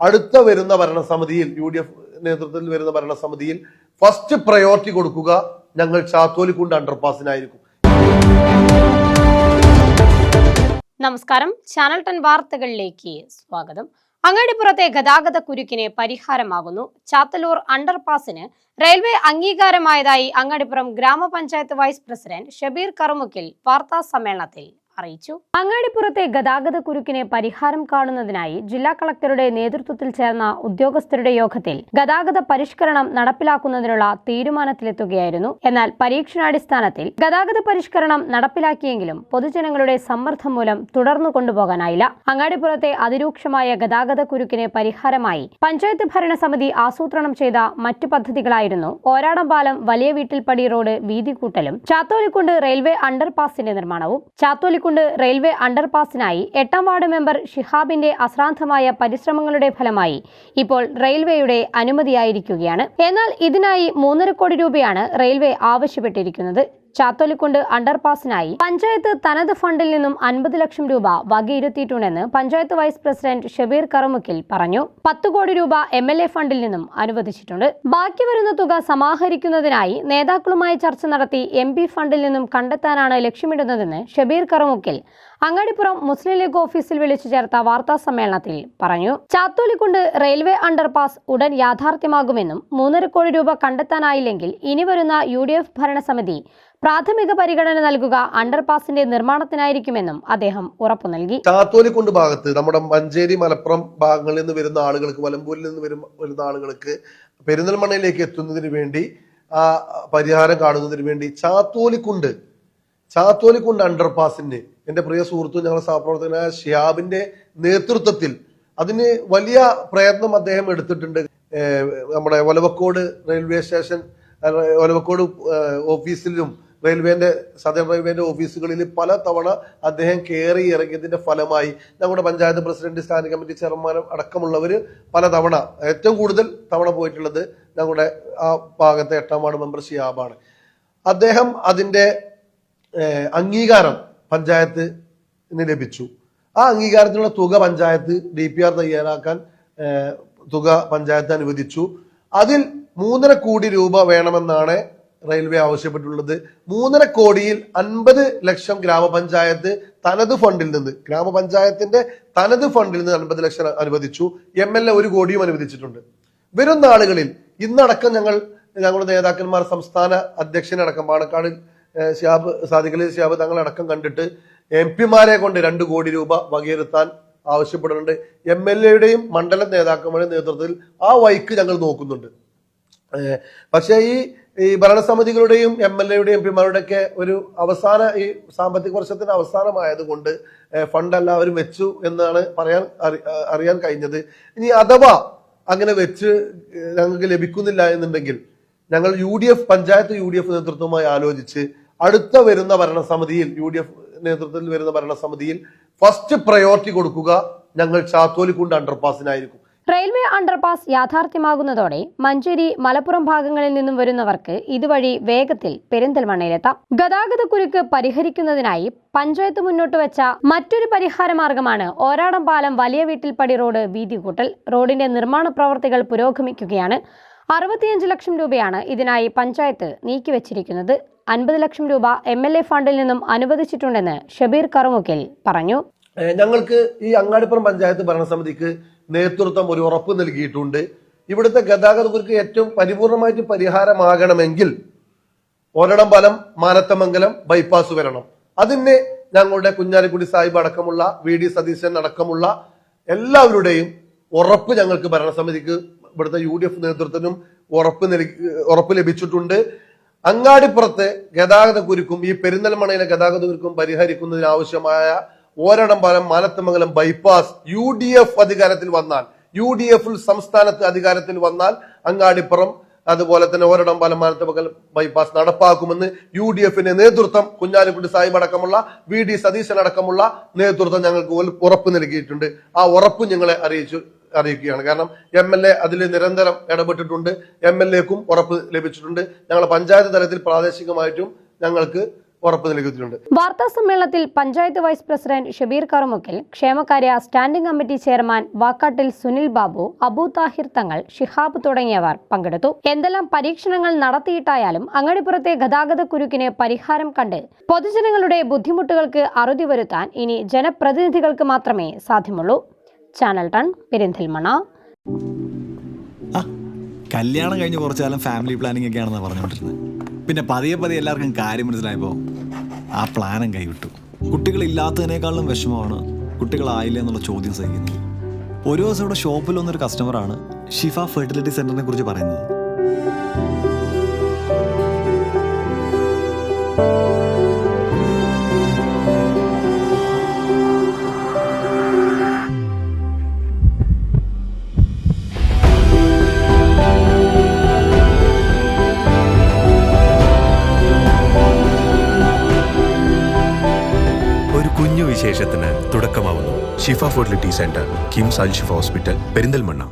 അടുത്ത വരുന്ന ഭരണസമിതിയിൽ UDF നേതൃത്വത്തിൽ വരുന്ന ഭരണസമിതിയിൽ ഫസ്റ്റ് പ്രയോറിറ്റി കൊടുക്കുക ഞങ്ങൾ ചാത്തോലിക്കുണ്ട് അണ്ടർപാസിനായിരിക്കും. നമസ്കാരം, ചാനൽ 10 വാർത്തകളിലേക്ക് സ്വാഗതം. അങ്ങാടിപ്പുറത്തെ ഗതാഗത കുരുക്കിന് പരിഹാരമാകുന്നു. ചാത്തല്ലൂർ അണ്ടർപാസിന് റെയിൽവേ അംഗീകാരമായതായി അങ്ങാടിപ്പുറം ഗ്രാമപഞ്ചായത്ത് വൈസ് പ്രസിഡന്റ് ഷബീർ കറുമുക്കിൽ വാർത്താ സമ്മേളനത്തിൽ അറിയിച്ചു. അങ്ങാടിപ്പുറത്തെ ഗതാഗത കുരുക്കിന് പരിഹാരം കാണുന്നതിനായി ജില്ലാ കളക്ടറുടെ നേതൃത്വത്തിൽ ചേർന്ന ഉദ്യോഗസ്ഥരുടെ യോഗത്തിൽ ഗതാഗത പരിഷ്കരണം നടപ്പിലാക്കുന്നതിനുള്ള തീരുമാനത്തിലെത്തുകയായിരുന്നു. എന്നാൽ പരീക്ഷണാടിസ്ഥാനത്തിൽ ഗതാഗത പരിഷ്കരണം നടപ്പിലാക്കിയെങ്കിലും പൊതുജനങ്ങളുടെ സമ്മർദ്ദം മൂലം തുടർന്നു കൊണ്ടുപോകാനായില്ല. അങ്ങാടിപ്പുറത്തെ അതിരൂക്ഷമായ ഗതാഗത കുരുക്കിന് പരിഹാരമായി പഞ്ചായത്ത് ഭരണസമിതി ആസൂത്രണം ചെയ്ത മറ്റു പദ്ധതികളായിരുന്നു ഓരാടംപാലം വലിയ വീട്ടിൽപ്പടി റോഡ് വീതി കൂട്ടലും ചാത്തോലിക്കുണ്ട് റെയിൽവേ അണ്ടർപാസിന്റെ നിർമ്മാണവും. ചാത്തോലിക്കുണ്ട് റെയിൽവേ അണ്ടർപാസിനായി 8ാം വാർഡ് മെമ്പർ ഷിഹാബിന്റെ അശ്രാന്തമായ പരിശ്രമങ്ങളുടെ ഫലമായി ഇപ്പോൾ റെയിൽവേയുടെ അനുമതിയായിരിക്കുകയാണ്. എന്നാൽ ഇതിനായി 3.5 കോടി രൂപയാണ് റെയിൽവേ ആവശ്യപ്പെട്ടിരിക്കുന്നത്. ചാത്തോലിക്കുണ്ട് അണ്ടർപാസിനായി പഞ്ചായത്ത് തനത് ഫണ്ടിൽ നിന്നും 50 ലക്ഷം രൂപ വകയിരുത്തിയിട്ടുണ്ടെന്ന് പഞ്ചായത്ത് വൈസ് പ്രസിഡന്റ് ഷബീർ കറുമുക്കിൽ പറഞ്ഞു. 10 കോടി രൂപ MLA ഫണ്ടിൽ നിന്നും അനുവദിച്ചിട്ടുണ്ട്. ബാക്കി വരുന്ന തുക സമാഹരിക്കുന്നതിനായി നേതാക്കളുമായി ചർച്ച നടത്തി MP ഫണ്ടിൽ നിന്നും കണ്ടെത്താനാണ് ലക്ഷ്യമിടുന്നതെന്ന് ഷബീർ കറുമുക്കിൽ അങ്ങാടിപ്പുറം മുസ്ലിം ലീഗ് ഓഫീസിൽ വിളിച്ചു ചേർത്ത വാർത്താ സമ്മേളനത്തിൽ പറഞ്ഞു. ചാത്തോലിക്കുണ്ട് റെയിൽവേ അണ്ടർപാസ് ഉടൻ യാഥാർത്ഥ്യമാകുമെന്നും 3.5 കോടി രൂപ കണ്ടെത്താനായില്ലെങ്കിൽ ഇനി വരുന്ന UDF ഭരണസമിതി പ്രാഥമിക പരിഗണന നൽകുക അണ്ടർപാസിന്റെ നിർമ്മാണത്തിനായിരിക്കുമെന്നും അദ്ദേഹം ഉറപ്പു നൽകി. ചാത്തോലിക്കുണ്ട് ഭാഗത്ത് നമ്മുടെ മഞ്ചേരി മലപ്പുറം ഭാഗങ്ങളിൽ നിന്ന് വരുന്ന ആളുകൾക്ക്, മലമ്പൂരിൽ നിന്ന് വരുന്ന ആളുകൾക്ക് പെരിന്തൽമണ്ണയിലേക്ക് എത്തുന്നതിന് വേണ്ടി പരിഹാരം കാണുന്നതിന് വേണ്ടി ചാത്തോലിക്കുണ്ട് അണ്ടർപാസിന് എന്റെ പ്രിയ സുഹൃത്തു ഞങ്ങളുടെ സഹപ്രവർത്തകനായ ഷിയാബിന്റെ നേതൃത്വത്തിൽ അതിന് വലിയ പ്രയത്നം അദ്ദേഹം എടുത്തിട്ടുണ്ട്. നമ്മുടെ ഒലവക്കോട് റെയിൽവേ സ്റ്റേഷൻ, ഒലവക്കോട് ഓഫീസിലും സദർ റെയിൽവേന്റെ ഓഫീസുകളിൽ പല തവണ അദ്ദേഹം കയറി ഇറങ്ങിയതിന്റെ ഫലമായി നമ്മുടെ പഞ്ചായത്ത് പ്രസിഡന്റ്, സ്റ്റാൻഡിംഗ് കമ്മിറ്റി ചെയർമാനും അടക്കമുള്ളവർ പല തവണ, ഏറ്റവും കൂടുതൽ തവണ പോയിട്ടുള്ളത് ഞങ്ങളുടെ ആ ഭാഗത്തെ 8ാം വാർഡ് മെമ്പർ ഷിയാബാണ്. അദ്ദേഹം അതിന്റെ അംഗീകാരം പഞ്ചായത്തിന് ലഭിച്ചു. ആ അംഗീകാരത്തിനുള്ള തുക പഞ്ചായത്ത് DPR തയ്യാറാക്കാൻ തുക പഞ്ചായത്ത് അനുവദിച്ചു. അതിൽ 3.5 കോടി രൂപ വേണമെന്നാണ് റെയിൽവേ ആവശ്യപ്പെട്ടുള്ളത്. 3.5 കോടിയിൽ 50 ലക്ഷം ഗ്രാമപഞ്ചായത്ത് തനത് ഫണ്ടിൽ നിന്ന്, ഗ്രാമപഞ്ചായത്തിന്റെ തനത് ഫണ്ടിൽ നിന്ന് 50 ലക്ഷം അനുവദിച്ചു. MLA 1 കോടിയും അനുവദിച്ചിട്ടുണ്ട്. വരും നാളുകളിൽ ഇന്നടക്കം ഞങ്ങളുടെ നേതാക്കന്മാർ, സംസ്ഥാന അധ്യക്ഷനടക്കം പാണക്കാട് സാദിഖലി ഷിഹാബ് തങ്ങളടക്കം കണ്ടിട്ട് MP മാരെ കൊണ്ട് 2 കോടി രൂപ വകയിരുത്താൻ ആവശ്യപ്പെടുന്നുണ്ട്. MLA മണ്ഡലം നേതാക്കന്മാരുടെ നേതൃത്വത്തിൽ ആ വഴിക്ക് ഞങ്ങൾ നോക്കുന്നുണ്ട്. പക്ഷേ ഈ ഭരണസമിതികളുടെയും MLA MP മാരുടെ ഒക്കെ ഒരു അവസാന, ഈ സാമ്പത്തിക വർഷത്തിന്റെ അവസാനമായതുകൊണ്ട് ഫണ്ട് എല്ലാവരും വെച്ചു എന്നാണ് അറിയാൻ കഴിഞ്ഞത്. ഇനി അഥവാ അങ്ങനെ വെച്ച് ഞങ്ങൾക്ക് ലഭിക്കുന്നില്ല എന്നുണ്ടെങ്കിൽ ഞങ്ങൾ പഞ്ചായത്ത് UDF നേതൃത്വവുമായി ആലോചിച്ച് അടുത്ത വരുന്ന ഭരണസമിതിയിൽ, UDF നേതൃത്വത്തിൽ വരുന്ന ഭരണസമിതിയിൽ ഫസ്റ്റ് പ്രയോറിറ്റി കൊടുക്കുക ഞങ്ങൾ ചാത്തോലിക്കുണ്ട് അണ്ടർപാസിനായിരിക്കും. റെയിൽവേ അണ്ടർപാസ് യാഥാർത്ഥ്യമാകുന്നതോടെ മഞ്ചേരി, മലപ്പുറം ഭാഗങ്ങളിൽ നിന്നും വരുന്നവർക്ക് ഇതുവഴി വേഗത്തിൽ പെരിന്തൽമണ്ണയിലെത്താം. ഗതാഗത കുരുക്ക് പരിഹരിക്കുന്നതിനായി പഞ്ചായത്ത് മുന്നോട്ട് വെച്ച മറ്റൊരു പരിഹാര മാർഗമാണ് ഓരാടംപാലം വലിയ വീട്ടിൽപ്പടി റോഡ് വീതി കൂട്ടൽ. റോഡിന്റെ നിർമ്മാണ പ്രവർത്തികൾ പുരോഗമിക്കുകയാണ്. 65 ലക്ഷം രൂപയാണ് ഇതിനായി പഞ്ചായത്ത് നീക്കിവച്ചിരിക്കുന്നത്. 50 ലക്ഷം രൂപ MLA ഫണ്ടിൽ നിന്നും അനുവദിച്ചിട്ടുണ്ടെന്ന് ഷബീർ കറുമുക്കിൽ പറഞ്ഞു. ഞങ്ങൾക്ക് ഈ അങ്ങാടിപ്പുറം പഞ്ചായത്ത് ഭരണസമിതിക്ക് നേതൃത്വം ഒരു ഉറപ്പ് നൽകിയിട്ടുണ്ട്. ഇവിടുത്തെ ഗതാഗത കുരുക്ക് ഏറ്റവും പരിപൂർണമായിട്ട് പരിഹാരമാകണമെങ്കിൽ ഒരടംപാലം മാനത്തമംഗലം ബൈപ്പാസ് വരണം. അതിന് ഞങ്ങളുടെ കുഞ്ഞാലിക്കുടി സാഹിബ് അടക്കമുള്ള VD സതീശൻ അടക്കമുള്ള എല്ലാവരുടെയും ഉറപ്പ് ഞങ്ങൾക്ക് ഭരണസമിതിക്ക്, ഇവിടുത്തെ UDF നേതൃത്വത്തിനും ഉറപ്പ് ലഭിച്ചിട്ടുണ്ട്. അങ്ങാടിപ്പുറത്തെ ഗതാഗത കുരുക്കും ഈ പെരിന്തൽമണ്ണയിലെ ഗതാഗത കുരുക്കും പരിഹരിക്കുന്നതിനാവശ്യമായ ഓരടംപാലം മാനത്തമംഗലം ബൈപ്പാസ് UDF അധികാരത്തിൽ വന്നാൽ, UDF സംസ്ഥാനത്ത് അധികാരത്തിൽ വന്നാൽ അങ്ങാടിപ്പുറം അതുപോലെ തന്നെ ഓരടംപാലം മാനത്തമംഗലം ബൈപ്പാസ് നടപ്പാക്കുമെന്ന് UDF-ന്റെ നേതൃത്വം, കുഞ്ഞാലിക്കുട്ടി സാഹിബ് അടക്കമുള്ള VD സതീശൻ അടക്കമുള്ള നേതൃത്വം ഞങ്ങൾക്ക് ഉറപ്പ് നൽകിയിട്ടുണ്ട്. ആ ഉറപ്പ് ഞങ്ങളെ അറിയിക്കുകയാണ്. കാരണം MLA അതിൽ നിരന്തരം ഇടപെട്ടിട്ടുണ്ട്. MLA-ക്കും ഉറപ്പ് ലഭിച്ചിട്ടുണ്ട്. ഞങ്ങളുടെ പഞ്ചായത്ത് തലത്തിൽ പ്രാദേശികമായിട്ടും ഞങ്ങൾക്ക് ഉറപ്പ് നൽകിയിട്ടുണ്ട്. വാർത്താ സമ്മേളനത്തിൽ പഞ്ചായത്ത് വൈസ് പ്രസിഡന്റ് ഷബീർ കറുമുക്കിൽ, ക്ഷേമകാര്യ standing committee chairman Vakkattil Sunil Babu, Abu Thahir Thangal, Shihab തുടങ്ങിയവർ പങ്കെടുത്തു. എന്തെല്ലാം പരീക്ഷണങ്ങൾ നടത്തിയിട്ടായാലും അങ്ങാടിപ്പുറത്തെ ഗതാഗത കുരുക്കിന് പരിഹാരം കണ്ട് പൊതുജനങ്ങളുടെ ബുദ്ധിമുട്ടുകൾക്ക് അറുതി വരുത്താൻ ഇനി ജനപ്രതിനിധികൾക്ക് മാത്രമേ സാധ്യമുള്ളൂ. ചാനൽ 10 പെരിന്തൽമണ്ണ. കല്യാണം കഴിഞ്ഞ് കുറച്ചു കാലം ഫാമിലി പ്ലാനിംഗ് ഒക്കെ ആണെന്നാണ് പറഞ്ഞുകൊണ്ടിരുന്നത്. പിന്നെ പതിയെ എല്ലാവർക്കും കാര്യം മനസ്സിലായപ്പോൾ ആ പ്ലാനും കൈവിട്ടു. കുട്ടികളില്ലാത്തതിനേക്കാളും വിഷമമാണ് കുട്ടികളായില്ല എന്നുള്ള ചോദ്യം സഹിക്കുന്നത്. ഒരു ദിവസം ഇവിടെ ഷോപ്പിൽ വന്നൊരു കസ്റ്റമറാണ് ഷിഫ ഫെർട്ടിലിറ്റി സെന്ററിനെ കുറിച്ച് പറയുന്നത്. കുഞ്ഞു വിശേഷത്തിന് തുടക്കമാവുന്നു. ഷിഫ ഫെർട്ടിലിറ്റി സെന്റർ, കിംസ് അൽ ഷിഫ ഹോസ്പിറ്റൽ, പെരിന്തൽമണ്ണ.